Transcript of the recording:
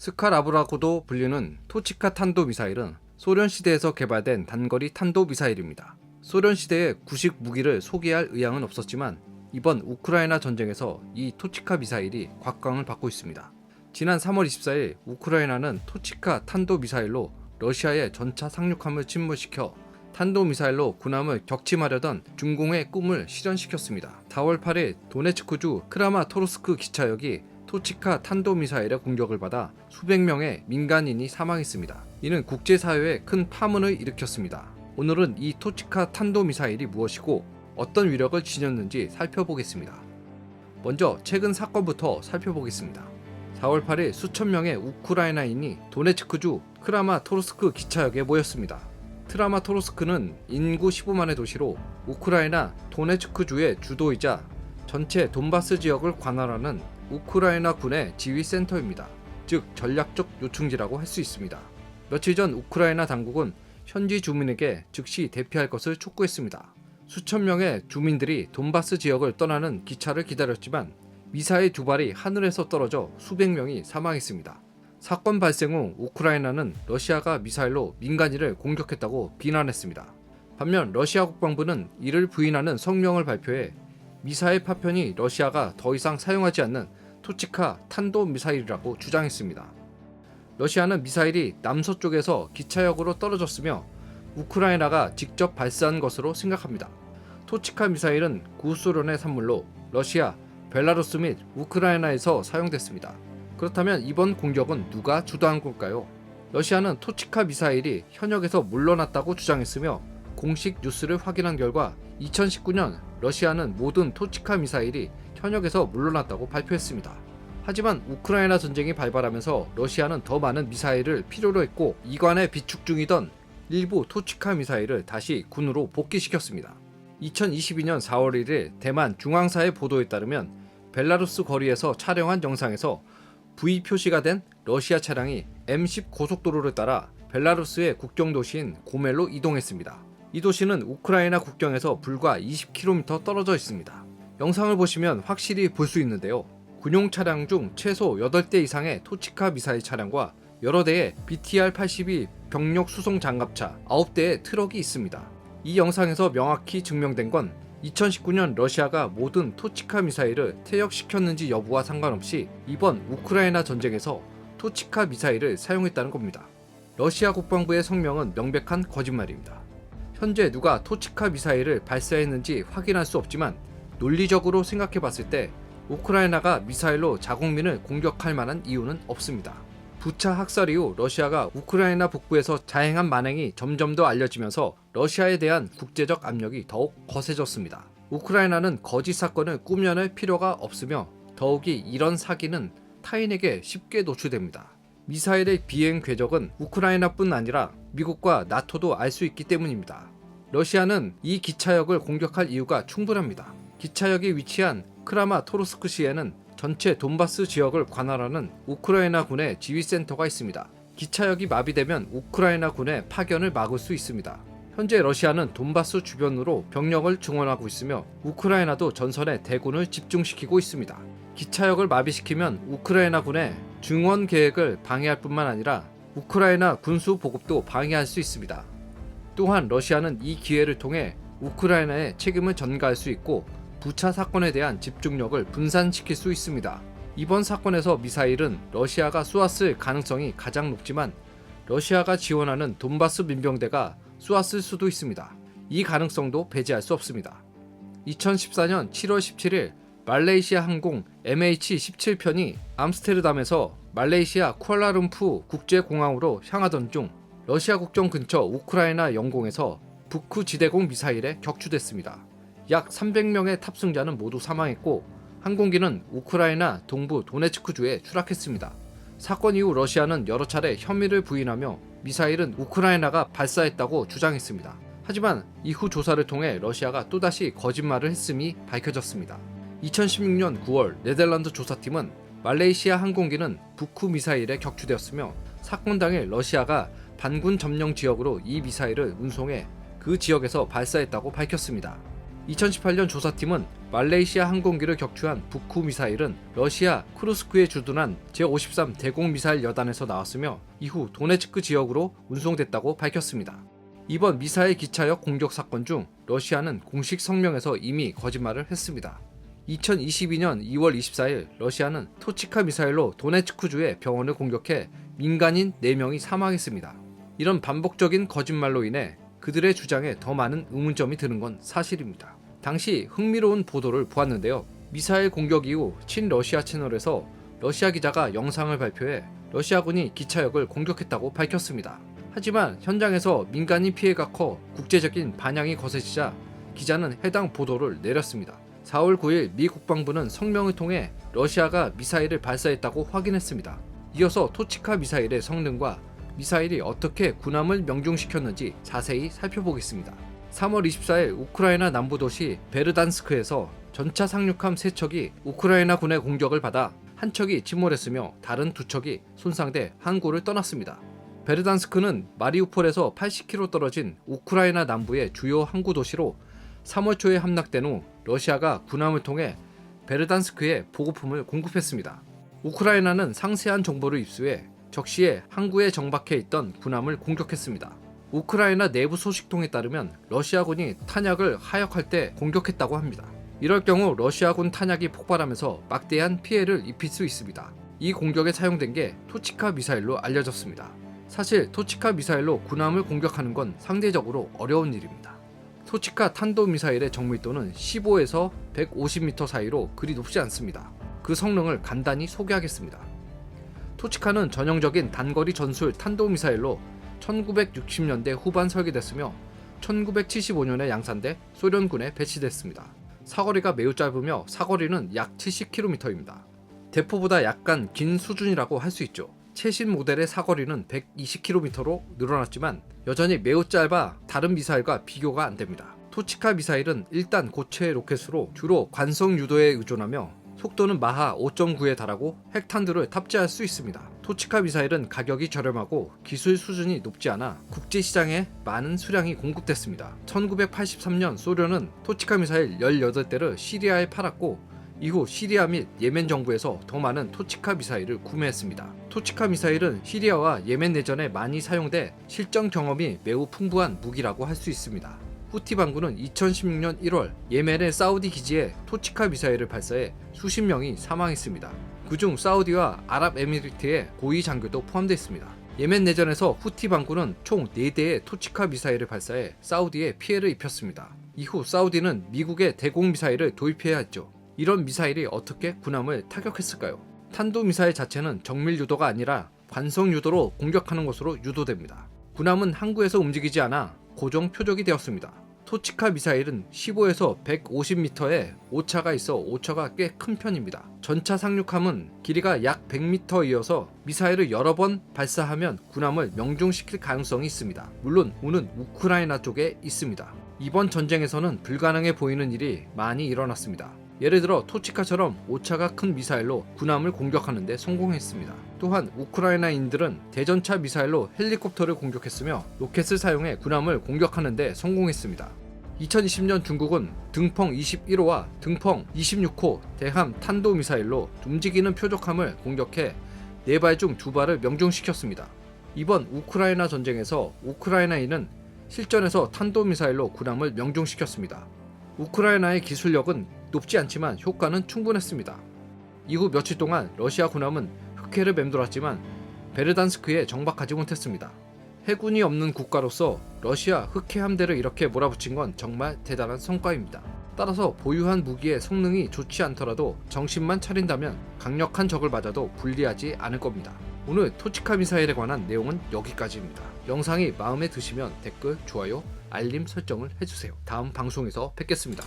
스카라브라고도 불리는 토치카 탄도미사일은 소련 시대에서 개발된 단거리 탄도미사일입니다. 소련 시대의 구식 무기를 소개할 의향은 없었지만 이번 우크라이나 전쟁에서 이 토치카 미사일이 곽광을 받고 있습니다. 지난 3월 24일 우크라이나는 토치카 탄도미사일로 러시아의 전차 상륙함을 침몰시켜 탄도미사일로 군함을 격침하려던 중공의 꿈을 실현시켰습니다. 4월 8일 도네츠크주 크라마토르스크 기차역이 토치카 탄도미사일의 공격을 받아 수백 명의 민간인이 사망했습니다. 이는 국제사회에 큰 파문을 일으켰습니다. 오늘은 이 토치카 탄도미사일이 무엇이고 어떤 위력을 지녔는지 살펴보겠습니다. 먼저 최근 사건부터 살펴보겠습니다. 4월 8일 수천 명의 우크라이나인이 도네츠크주 크라마토르스크 기차역에 모였습니다. 크라마토르스크는 인구 15만의 도시로 우크라이나 도네츠크주의 주도이자 전체 돈바스 지역을 관할하는 우크라이나 군의 지휘센터입니다. 즉 전략적 요충지라고 할 수 있습니다. 며칠 전 우크라이나 당국은 현지 주민에게 즉시 대피할 것을 촉구했습니다. 수천 명의 주민들이 돈바스 지역을 떠나는 기차를 기다렸지만 미사일 두 발이 하늘에서 떨어져 수백 명이 사망했습니다. 사건 발생 후 우크라이나는 러시아가 미사일로 민간인을 공격했다고 비난했습니다. 반면 러시아 국방부는 이를 부인하는 성명을 발표해 미사일 파편이 러시아가 더 이상 사용하지 않는 토치카 탄도미사일이라고 주장했습니다. 러시아는 미사일이 남서쪽에서 기차역으로 떨어졌으며 우크라이나가 직접 발사한 것으로 생각합니다. 토치카 미사일은 구소련의 산물로 러시아, 벨라루스 및 우크라이나에서 사용됐습니다. 그렇다면 이번 공격은 누가 주도한 걸까요? 러시아는 토치카 미사일이 현역에서 물러났다고 주장했으며 공식 뉴스를 확인한 결과 2019년 러시아는 모든 토치카 미사일이 현역에서 물러났다고 발표했습니다. 하지만 우크라이나 전쟁이 발발하면서 러시아는 더 많은 미사일을 필요로 했고 이관에 비축 중이던 일부 토치카 미사일을 다시 군으로 복귀시켰습니다. 2022년 4월 1일 대만 중앙사의 보도에 따르면 벨라루스 거리에서 촬영한 영상에서 V 표시가 된 러시아 차량이 M10 고속도로를 따라 벨라루스의 국경 도시인 고멜로 이동했습니다. 이 도시는 우크라이나 국경에서 불과 20km 떨어져 있습니다. 영상을 보시면 확실히 볼 수 있는데요. 군용 차량 중 최소 8대 이상의 토치카 미사일 차량과 여러 대의 BTR-82 병력 수송 장갑차 9대의 트럭이 있습니다. 이 영상에서 명확히 증명된 건 2019년 러시아가 모든 토치카 미사일을 퇴역시켰는지 여부와 상관없이 이번 우크라이나 전쟁에서 토치카 미사일을 사용했다는 겁니다. 러시아 국방부의 성명은 명백한 거짓말입니다. 현재 누가 토치카 미사일을 발사했는지 확인할 수 없지만 논리적으로 생각해봤을 때 우크라이나가 미사일로 자국민을 공격할 만한 이유는 없습니다. 부차 학살 이후 러시아가 우크라이나 북부에서 자행한 만행이 점점 더 알려지면서 러시아에 대한 국제적 압력이 더욱 거세졌습니다. 우크라이나는 거짓 사건을 꾸며낼 필요가 없으며 더욱이 이런 사기는 타인에게 쉽게 노출됩니다. 미사일의 비행 궤적은 우크라이나뿐 아니라 미국과 나토도 알 수 있기 때문입니다. 러시아는 이 기차역을 공격할 이유가 충분합니다. 기차역이 위치한 크라마토르스크시에는 전체 돈바스 지역을 관할하는 우크라이나 군의 지휘센터가 있습니다. 기차역이 마비되면 우크라이나 군의 파견을 막을 수 있습니다. 현재 러시아는 돈바스 주변으로 병력을 증원하고 있으며 우크라이나도 전선에 대군을 집중시키고 있습니다. 기차역을 마비시키면 우크라이나 군의 증원 계획을 방해할 뿐만 아니라 우크라이나 군수 보급도 방해할 수 있습니다. 또한 러시아는 이 기회를 통해 우크라이나의 책임을 전가할 수 있고 부차 사건에 대한 집중력을 분산시킬 수 있습니다. 이번 사건에서 미사일은 러시아가 쏘았을 가능성이 가장 높지만 러시아가 지원하는 돈바스 민병대가 쏘았을 수도 있습니다. 이 가능성도 배제할 수 없습니다. 2014년 7월 17일 말레이시아 항공 MH17편이 암스테르담에서 말레이시아 쿠알라룸푸 국제공항으로 향하던 중 러시아 국경 근처 우크라이나 영공에서 북후 지대공 미사일에 격추됐습니다. 약 300명의 탑승자는 모두 사망했고 항공기는 우크라이나 동부 도네츠크주에 추락했습니다. 사건 이후 러시아는 여러 차례 혐의를 부인하며 미사일은 우크라이나가 발사했다고 주장했습니다. 하지만 이후 조사를 통해 러시아가 또다시 거짓말을 했음이 밝혀졌습니다. 2016년 9월 네덜란드 조사팀은 말레이시아 항공기는 북후 미사일에 격추되었으며 사건 당일 러시아가 반군 점령 지역으로 이 미사일을 운송해 그 지역에서 발사했다고 밝혔습니다. 2018년 조사팀은 말레이시아 항공기를 격추한 북후 미사일은 러시아 쿠르스크에 주둔한 제-53 대공 미사일 여단에서 나왔으며 이후 도네츠크 지역으로 운송됐다고 밝혔습니다. 이번 미사일 기차역 공격 사건 중 러시아는 공식 성명에서 이미 거짓말을 했습니다. 2022년 2월 24일 러시아는 토치카 미사일로 도네츠크주의 병원을 공격해 민간인 4명이 사망했습니다. 이런 반복적인 거짓말로 인해 그들의 주장에 더 많은 의문점이 드는 건 사실입니다. 당시 흥미로운 보도를 보았는데요. 미사일 공격 이후 친러시아 채널에서 러시아 기자가 영상을 발표해 러시아군이 기차역을 공격했다고 밝혔습니다. 하지만 현장에서 민간인 피해가 커 국제적인 반향이 거세지자 기자는 해당 보도를 내렸습니다. 4월 9일 미 국방부는 성명을 통해 러시아가 미사일을 발사했다고 확인했습니다. 이어서 토치카 미사일의 성능과 미사일이 어떻게 군함을 명중시켰는지 자세히 살펴보겠습니다. 3월 24일 우크라이나 남부 도시 베르단스크에서 전차 상륙함 3척이 우크라이나 군의 공격을 받아 한 척이 침몰했으며 다른 2척이 손상돼 항구를 떠났습니다. 베르단스크는 마리우폴에서 80km 떨어진 우크라이나 남부의 주요 항구 도시로 3월 초에 함락된 후 러시아가 군함을 통해 베르단스크에 보급품을 공급했습니다. 우크라이나는 상세한 정보를 입수해 적시에 항구에 정박해 있던 군함을 공격했습니다. 우크라이나 내부 소식통에 따르면 러시아군이 탄약을 하역할 때 공격했다고 합니다. 이럴 경우 러시아군 탄약이 폭발하면서 막대한 피해를 입힐 수 있습니다. 이 공격에 사용된 게 토치카 미사일로 알려졌습니다. 사실 토치카 미사일로 군함을 공격하는 건 상대적으로 어려운 일입니다. 토치카 탄도미사일의 정밀도는 15에서 150m 사이로 그리 높지 않습니다. 그 성능을 간단히 소개하겠습니다. 토치카는 전형적인 단거리 전술 탄도미사일로 1960년대 후반 설계됐으며 1975년에 양산돼 소련군에 배치됐습니다. 사거리가 매우 짧으며 사거리는 약 70km입니다. 대포보다 약간 긴 수준이라고 할 수 있죠. 최신 모델의 사거리는 120km로 늘어났지만 여전히 매우 짧아 다른 미사일과 비교가 안됩니다. 토치카 미사일은 1단 고체 로켓으로 주로 관성 유도에 의존하며 속도는 마하 5.9에 달하고 핵탄두를 탑재할 수 있습니다. 토치카 미사일은 가격이 저렴하고 기술 수준이 높지 않아 국제시장에 많은 수량이 공급됐습니다. 1983년 소련은 토치카 미사일 18대를 시리아에 팔았고 이후 시리아 및 예멘 정부에서 더 많은 토치카 미사일을 구매했습니다. 토치카 미사일은 시리아와 예멘 내전에 많이 사용돼 실전 경험이 매우 풍부한 무기라고 할 수 있습니다. 후티 반군은 2016년 1월 예멘의 사우디 기지에 토치카 미사일을 발사해 수십 명이 사망했습니다. 그중 사우디와 아랍에미리트의 고위 장교도 포함되어 있습니다. 예멘 내전에서 후티 반군은 총 4대의 토치카 미사일을 발사해 사우디에 피해를 입혔습니다. 이후 사우디는 미국의 대공 미사일을 도입해야 했죠. 이런 미사일이 어떻게 군함을 타격했을까요? 탄도미사일 자체는 정밀 유도가 아니라 관성 유도로 공격하는 것으로 유도됩니다. 군함은 항구에서 움직이지 않아 고정 표적이 되었습니다. 토치카 미사일은 15에서 150m의 오차가 있어 오차가 꽤 큰 편입니다. 전차 상륙함은 길이가 약 100m이어서 미사일을 여러 번 발사하면 군함을 명중시킬 가능성이 있습니다. 물론 우는 우크라이나 쪽에 있습니다. 이번 전쟁에서는 불가능해 보이는 일이 많이 일어났습니다. 예를 들어 토치카처럼 오차가 큰 미사일로 군함을 공격하는 데 성공했습니다. 또한 우크라이나인들은 대전차 미사일로 헬리콥터를 공격했으며 로켓을 사용해 군함을 공격하는 데 성공했습니다. 2020년 중국은 등펑 21호와 등펑 26호 대함 탄도미사일로 움직이는 표적함을 공격해 4발 중 2발을 명중시켰습니다. 이번 우크라이나 전쟁에서 우크라이나인은 실전에서 탄도미사일로 군함을 명중시켰습니다. 우크라이나의 기술력은 높지 않지만 효과는 충분했습니다. 이후 며칠 동안 러시아 군함은 흑해를 맴돌았지만 베르단스크에 정박하지 못했습니다. 해군이 없는 국가로서 러시아 흑해 함대를 이렇게 몰아붙인 건 정말 대단한 성과입니다. 따라서 보유한 무기의 성능이 좋지 않더라도 정신만 차린다면 강력한 적을 맞아도 불리하지 않을 겁니다. 오늘 토치카 미사일에 관한 내용은 여기까지입니다. 영상이 마음에 드시면 댓글, 좋아요, 알림 설정을 해주세요. 다음 방송에서 뵙겠습니다.